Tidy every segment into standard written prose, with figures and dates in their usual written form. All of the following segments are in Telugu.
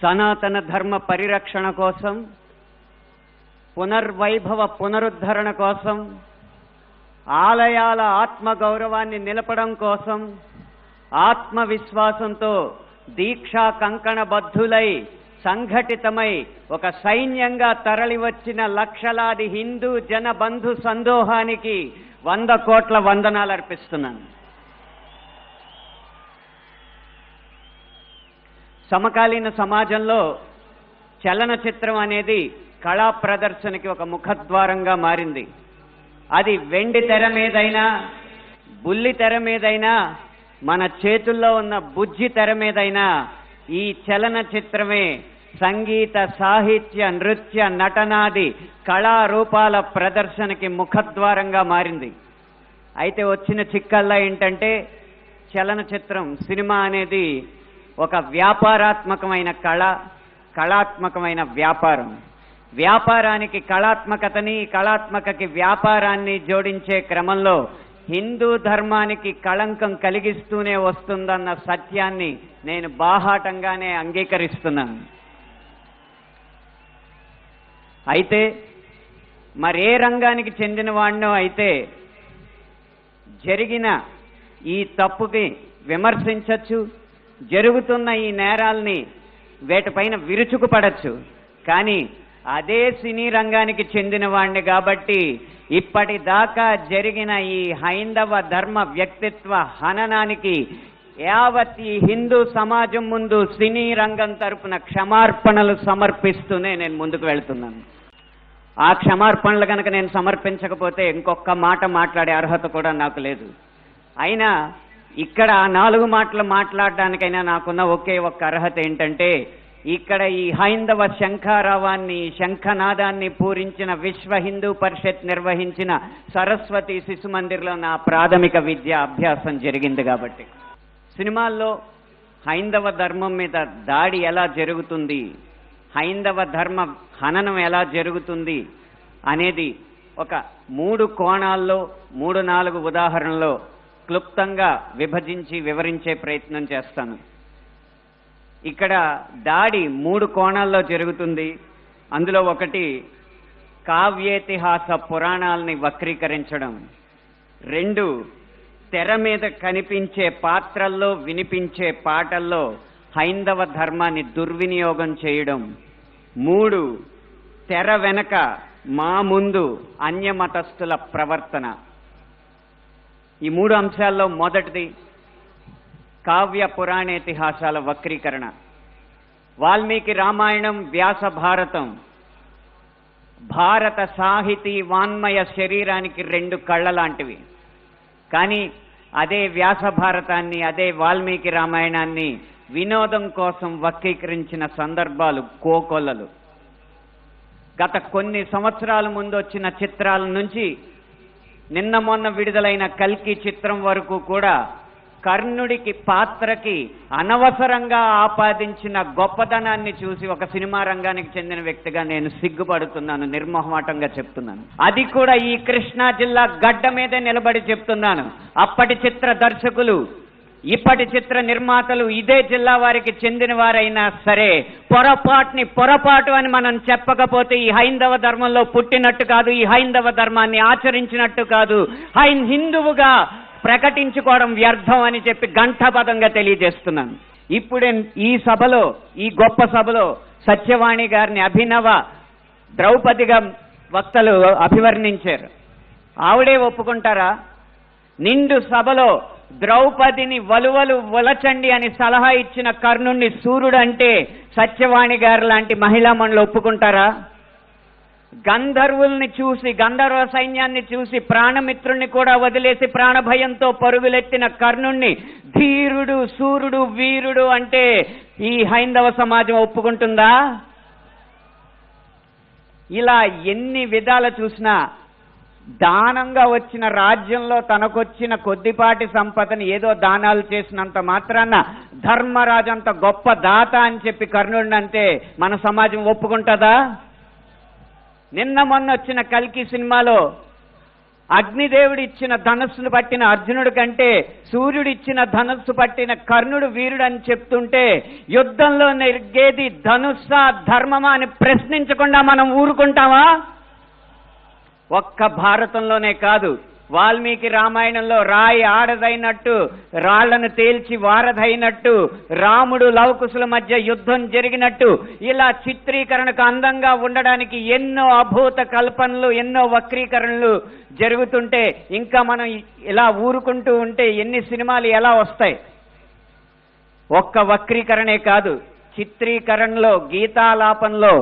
సనాతన ధర్మ పరిరక్షణ కోసం, పునర్వైభవ పునరుద్ధరణ కోసం, ఆలయాల ఆత్మగౌరవాన్ని నిలపడం కోసం ఆత్మవిశ్వాసంతో దీక్షా కంకణబద్ధులై సంఘటితమై ఒక సైన్యంగా తరలివచ్చిన లక్షలాది హిందూ జన బంధు సందోహానికి 100 కోట్ల వందనాలు అర్పిస్తున్నాను. సమకాలీన సమాజంలో చలనచిత్రం అనేది కళా ప్రదర్శనకి ఒక ముఖద్వారంగా మారింది. అది వెండి తెర మీదైనా, బుల్లి తెర మీదైనా, మన చేతుల్లో ఉన్న బుజ్జి తెర మీదైనా ఈ చలనచిత్రమే సంగీత, సాహిత్య, నృత్య, నటనాది కళారూపాల ప్రదర్శనకి ముఖద్వారంగా మారింది. అయితే వచ్చిన చిక్కల్లా ఏంటంటే, చలనచిత్రం, సినిమా అనేది ఒక వ్యాపారాత్మకమైన కళ, కళాత్మకమైన వ్యాపారం. వ్యాపారానికి కళాత్మకతని, కళాత్మకకి వ్యాపారాన్ని జోడించే క్రమంలో హిందూ ధర్మానికి కళంకం కలిగిస్తూనే వస్తుందన్న సత్యాన్ని నేను బాహాటంగానే అంగీకరిస్తున్నాను. అయితే మరే రంగానికి చెందిన వాడినో అయితే జరిగిన ఈ తప్పుకి విమర్శించవచ్చు, జరుగుతున్న ఈ నేరాల్ని వేటిపైన విరుచుకుపడచ్చు. కానీ అదే సినీ రంగానికి చెందిన వాడిని కాబట్టి ఇప్పటిదాకా జరిగిన ఈ హైందవ ధర్మ వ్యక్తిత్వ హననానికి యావత్ ఈ హిందూ సమాజం ముందు సినీ రంగం తరపున క్షమార్పణలు సమర్పిస్తూనే నేను ముందుకు వెళ్తున్నాను. ఆ క్షమార్పణలు కనుక నేను సమర్పించకపోతే ఇంకొక మాట మాట్లాడే అర్హత కూడా నాకు లేదు. అయినా ఇక్కడ ఆ 4 మాటలు మాట్లాడడానికైనా నాకున్న ఒకే ఒక్క అర్హత ఏంటంటే, ఇక్కడ ఈ హైందవ శంఖారావాన్ని, శంఖనాదాన్ని పూరించిన విశ్వ హిందూ పరిషత్ నిర్వహించిన సరస్వతి శిశు మందిర్లో నా ప్రాథమిక విద్య అభ్యాసం జరిగింది. కాబట్టి సినిమాల్లో హైందవ ధర్మం మీద దాడి ఎలా జరుగుతుంది, హైందవ ధర్మ హననం ఎలా జరుగుతుంది అనేది ఒక 3 కోణాల్లో 3-4 ఉదాహరణలో క్లుప్తంగా విభజించి వివరించే ప్రయత్నం చేస్తాను. ఇక్కడ దాడి 3 కోణాల్లో జరుగుతుంది. అందులో ఒకటి కావ్యేతిహాస పురాణాలని వక్రీకరించడం, 2 తెర మీద కనిపించే పాత్రల్లో వినిపించే పాటల్లో హైందవ ధర్మాన్ని దుర్వినియోగం చేయడం, 3 తెర వెనక మా ముందు అన్యమతస్థుల ప్రవర్తన. ఈ 3 అంశాల్లో మొదటిది కావ్య పురాణేతిహాసాల వక్రీకరణ. వాల్మీకి రామాయణం, వ్యాస భారతం భారత సాహితీ వాన్మయ శరీరానికి 2 కళ్ళ లాంటివి. కానీ అదే వ్యాస భారతాన్ని, అదే వాల్మీకి రామాయణాన్ని వినోదం కోసం వక్రీకరించిన సందర్భాలు కోకొల్లలు. గత కొన్ని సంవత్సరాల ముందు వచ్చిన చిత్రాల నుంచి నిన్న మొన్న విడుదలైన కల్కి చిత్రం వరకు కూడా కర్ణుడికి పాత్రకి అనవసరంగా ఆపాదించిన గొప్పదనాన్ని చూసి ఒక సినిమా రంగానికి చెందిన వ్యక్తిగా నేను సిగ్గుపడుతున్నాను, నిర్మోహమాటంగా చెప్తున్నాను. అది కూడా ఈ కృష్ణా జిల్లా గడ్డ మీదే నిలబడి చెప్తున్నాను. అప్పటి చిత్ర దర్శకులు, ఇప్పటి చిత్ర నిర్మాతలు ఇదే జిల్లా వారికి చెందిన వారైనా సరే పొరపాటు అని మనం చెప్పకపోతే ఈ హైందవ ధర్మంలో పుట్టినట్టు కాదు, ఈ హైందవ ధర్మాన్ని ఆచరించినట్టు కాదు, హిందువుగా ప్రకటించుకోవడం వ్యర్థం అని చెప్పి ఘంటాపథంగా తెలియజేస్తున్నాను. ఇప్పుడే ఈ సభలో, ఈ గొప్ప సభలో సత్యవాణి గారిని అభినవ ద్రౌపదిగా వక్తలు అభివర్ణించారు. ఆవిడే ఒప్పుకుంటారా? నిండు సభలో ద్రౌపదిని వలువలు వలచండి అని సలహా ఇచ్చిన కర్ణుణ్ణి సూర్యుడు అంటే సత్యవాణి గారు లాంటి మహిళా మండలి ఒప్పుకుంటారా? గంధర్వుల్ని చూసి, గంధర్వ సైన్యాన్ని చూసి ప్రాణమిత్రుల్ని కూడా వదిలేసి ప్రాణభయంతో పరుగులెత్తిన కర్ణుణ్ణి ధీరుడు, సూర్యుడు, వీరుడు అంటే ఈ హైందవ సమాజం ఒప్పుకుంటుందా? ఇలా ఎన్ని విధాలు చూసినా దానంగా వచ్చిన రాజ్యంలో తనకొచ్చిన కొద్దిపాటి సంపదని ఏదో దానాలు చేసినంత మాత్రాన ధర్మరాజు అంత గొప్ప దాత అని చెప్పి కర్ణుడిని అంటే మన సమాజం ఒప్పుకుంటుందా? నిన్న మొన్న వచ్చిన కల్కి సినిమాలో అగ్నిదేవుడు ఇచ్చిన ధనస్సును పట్టిన అర్జునుడి కంటే సూర్యుడు ఇచ్చిన ధనస్సు పట్టిన కర్ణుడు వీరుడు అని చెప్తుంటే యుద్ధంలో నెగ్గేది ధనుస్సా ధర్మమా అని ప్రశ్నించకుండా మనం ఊరుకుంటామా? ఒక్క భారతంలోనే కాదు, వాల్మీకి రామాయణంలో రాయి ఆడదైనట్టు, రాళ్లను తేల్చి వారధైనట్టు, రాముడు లవకుశుల మధ్య యుద్ధం జరిగినట్టు, ఇలా చిత్రీకరణకు అందంగా ఉండడానికి ఎన్నో అభూత కల్పనలు, ఎన్నో వక్రీకరణలు జరుగుతుంటే ఇంకా మనం ఇలా ఊరుకుంటూ ఉంటే ఎన్ని సినిమాలు ఎలా వస్తాయి? ఒక్క వక్రీకరణే కాదు, చిత్రీకరణలో, గీతాలాపనలో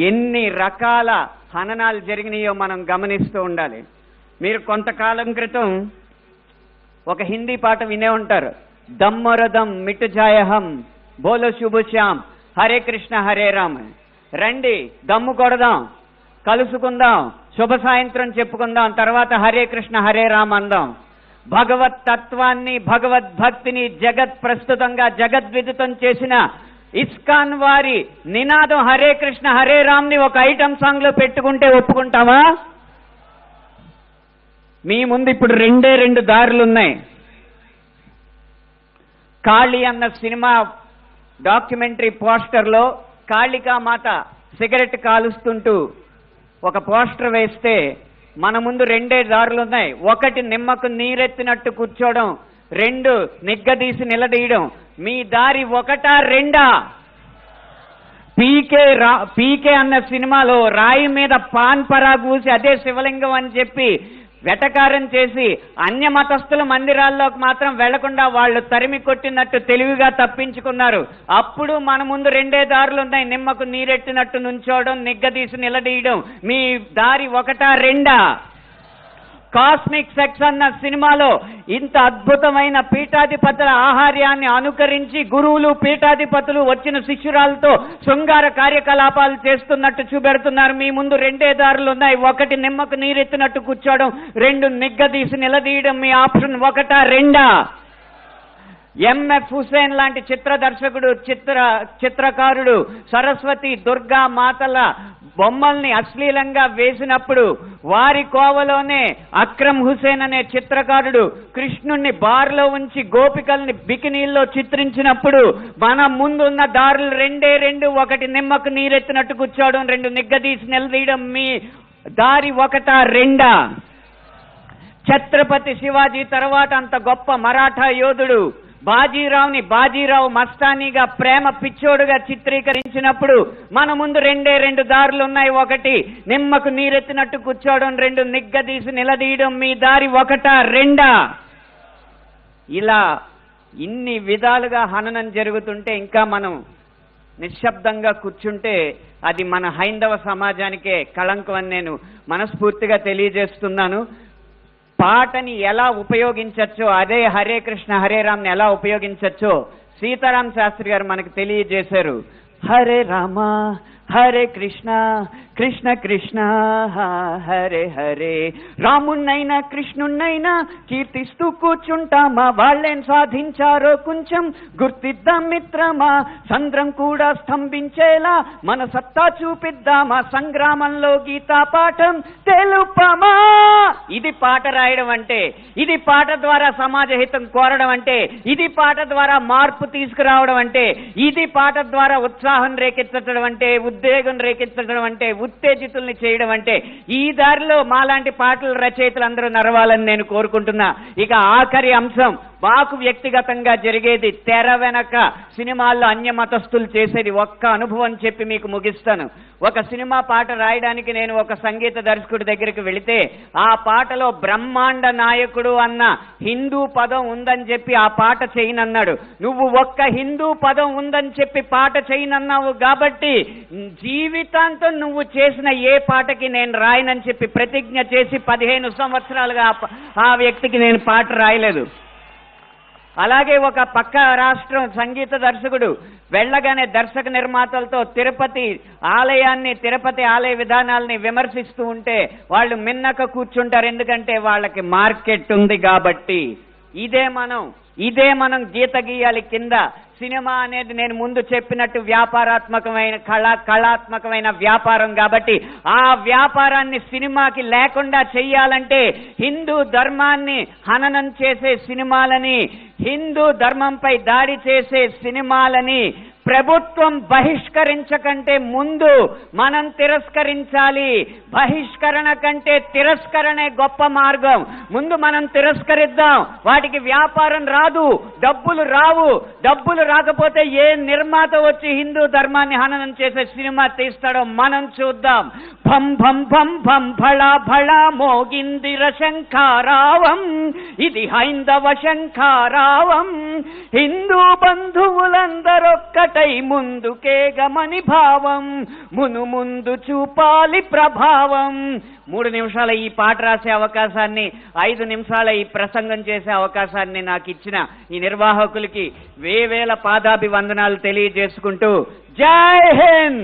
ఎన్ని రకాల హననాలు జరిగినాయో మనం గమనిస్తూ ఉండాలి. మీరు కొంతకాలం క్రితం ఒక హిందీ పాట వినే ఉంటారు, దమ్మరదం మిటుజాయహం బోలో శుభశ్యామ్ హరే కృష్ణ హరే రామ్. రండి దమ్ము కొడదాం, కలుసుకుందాం, శుభ సాయంత్రం చెప్పుకుందాం, తర్వాత హరే కృష్ణ హరే రామ్ అందాం. భగవత్ తత్వాన్ని, భగవద్భక్తిని జగత్ ప్రస్తుతంగా జగద్విదితం చేసిన ఇస్కాన్ వారి నినాదం హరే కృష్ణ హరే రామ్ ని ఒక ఐటమ్ సాంగ్ లో పెట్టుకుంటే ఒప్పుకుంటావా? మీ ముందు ఇప్పుడు రెండు దారులు ఉన్నాయి. కాళీ అన్న సినిమా డాక్యుమెంటరీ పోస్టర్లో కాళికామాత సిగరెట్ కాలుస్తుంటూ ఒక పోస్టర్ వేస్తే మన ముందు రెండే దారులు ఉన్నాయి. ఒకటి నిమ్మకు నీరెత్తినట్టు కూర్చోవడం, రెండు నిగ్గదీసి నిలదీయడం. మీ దారి ఒకటా రెండా? పీకే అన్న సినిమాలో రాయి మీద పాన్ పరాగూసి అదే శివలింగం అని చెప్పి వెటకారం చేసి అన్య మతస్థుల మందిరాల్లోకి మాత్రం వెళ్లకుండా వాళ్ళు తరిమి కొట్టినట్టు తెలివిగా తప్పించుకున్నారు. అప్పుడు మన ముందు రెండే దారులు ఉన్నాయి, నిమ్మకు నీరెట్టినట్టు నుంచోవడం, నిగ్గదీసి నిలదీయడం. మీ దారి ఒకటా రెండా? కాస్మిక్ సెక్స్ అన్న సినిమాలో ఇంత అద్భుతమైన పీఠాధిపతుల ఆహార్యాన్ని అనుకరించి గురువులు, పీఠాధిపతులు వచ్చిన శిష్యురాలతో శృంగార కార్యకలాపాలు చేస్తున్నట్టు చూపెడుతున్నారు. మీ ముందు రెండే దారులు ఉన్నాయి, ఒకటి నిమ్మకు నీరెత్తినట్టు కూర్చోవడం, రెండు నిగ్గదీసి నిలదీయడం. మీ ఆప్షన్ ఒకటా రెండా? ఎంఎఫ్ హుసేన్ లాంటి చిత్ర దర్శకుడు, చిత్రకారుడు సరస్వతి, దుర్గా మాతల బొమ్మల్ని అశ్లీలంగా వేసినప్పుడు వారి కోవలోనే అక్రమ్ హుసేన్ అనే చిత్రకారుడు కృష్ణుణ్ణి బార్లో ఉంచి గోపికల్ని బికినీల్లో చిత్రించినప్పుడు మన ముందున్న దారులు రెండు, ఒకటి నిమ్మకు నీరెత్తినట్టు కూర్చోవడం, రెండు నిగ్గదీసి నిలదీయడం. మీ దారి ఒకటా రెండా? ఛత్రపతి శివాజీ తర్వాత అంత గొప్ప మరాఠా యోధుడు బాజీరావుని బాజీరావు మస్తానీగా ప్రేమ పిచ్చోడుగా చిత్రీకరించినప్పుడు మన ముందు రెండు దారులు ఉన్నాయి, ఒకటి నిమ్మకు నీరెత్తినట్టు కూర్చోవడం, రెండు నిగ్గదీసి నిలదీయడం. మీ దారి ఒకటా రెండా? ఇలా ఇన్ని విధాలుగా హననం జరుగుతుంటే ఇంకా మనం నిశ్శబ్దంగా కూర్చుంటే అది మన హైందవ సమాజానికే కళంకం అని నేను మనస్ఫూర్తిగా తెలియజేస్తున్నాను. పాటని ఎలా ఉపయోగించచ్చో, అదే హరే కృష్ణ హరే రామ్ని ఎలా ఉపయోగించచ్చో సీతారాం శాస్త్రి గారు మనకు తెలియజేశారు. హరే రామ హరే కృష్ణ కృష్ణ కృష్ణ హరే హరే. రామున్నైనా కృష్ణున్నైనా కీర్తిస్తూ కూర్చుంటామా, వాళ్ళేం సాధించారో కొంచెం గుర్తిద్దాం మిత్రమా. సంద్రం కూడా స్తంభించేలా మన సత్తా చూపిద్దామా, సంగ్రామంలో గీతా పాఠం తెలుపమా. ఇది పాట రాయడం అంటే, ఇది పాట ద్వారా సమాజ హితం కోరడం అంటే, ఇది పాట ద్వారా మార్పు తీసుకురావడం అంటే, ఇది పాట ద్వారా ఉత్సాహం రేకెత్తడం అంటే, ఉద్వేగం రేకెత్తడం అంటే, ఉత్తేజితుల్ని చేయడం అంటే. ఈ దారిలో మాలాంటి పాటల రచయితలు అందరూ నడవాలని నేను కోరుకుంటున్నా. ఇక ఆఖరి అంశం, మాకు వ్యక్తిగతంగా జరిగేది తెర వెనక సినిమాల్లో అన్య మతస్థులు చేసేది ఒక్క అనుభవం చెప్పి మీకు ముగిస్తాను. ఒక సినిమా పాట రాయడానికి నేను ఒక సంగీత దర్శకుడి దగ్గరికి వెళితే ఆ పాటలో బ్రహ్మాండ నాయకుడు అన్న హిందూ పదం ఉందని చెప్పి ఆ పాట చేయనన్నాడు. నువ్వు ఒక్క హిందూ పదం ఉందని చెప్పి పాట చేయనన్నావు కాబట్టి జీవితాంతం నువ్వు చేసిన ఏ పాటకి నేను రాయనని చెప్పి ప్రతిజ్ఞ చేసి 15 సంవత్సరాలుగా ఆ వ్యక్తికి నేను పాట రాయలేదు. అలాగే ఒక పక్క రాష్ట్రం సంగీత దర్శకుడు వెళ్ళగానే దర్శక నిర్మాతలతో తిరుపతి ఆలయ విధానాలని విమర్శిస్తూ ఉంటే వాళ్ళు మిన్నక కూర్చుంటారు, ఎందుకంటే వాళ్ళకి మార్కెట్ ఉంది కాబట్టి. ఇదే మనం గీత గీయాలి కింద సినిమా అనేది నేను ముందు చెప్పినట్టు వ్యాపారాత్మకమైన కళాత్మకమైన వ్యాపారం కాబట్టి ఆ వ్యాపారాన్ని సినిమాకి లేకుండా చెయ్యాలంటే హిందూ ధర్మాన్ని హననం చేసే సినిమాలని, హిందూ ధర్మంపై దాడి చేసే సినిమాలని ప్రభుత్వం బహిష్కరించకంటే ముందు మనం తిరస్కరించాలి. బహిష్కరణ కంటే తిరస్కరణే గొప్ప మార్గం. ముందు మనం తిరస్కరిద్దాం. వాటికి వ్యాపారం రాదు, డబ్బులు రావు. డబ్బులు రాకపోతే ఏ నిర్మాత వచ్చి హిందూ ధర్మాన్ని హననం చేసే సినిమా తీస్తాడో మనం చూద్దాం. భం భం భం భం భళా భళా మోగిందిర శంఖారావం, ఇది హైందవ శంఖారావం. హిందూ బంధువులందరొక్కట ముందుకే గమని భావం, మును ముందు చూపాలి ప్రభావం. 3 నిమిషాల ఈ పాట రాసే అవకాశాన్ని, 5 నిమిషాల ఈ ప్రసంగం చేసే అవకాశాన్ని నాకు ఇచ్చిన ఈ నిర్వాహకులకి వేవేల పాదాభివందనాలు తెలియజేసుకుంటూ జై హింద్.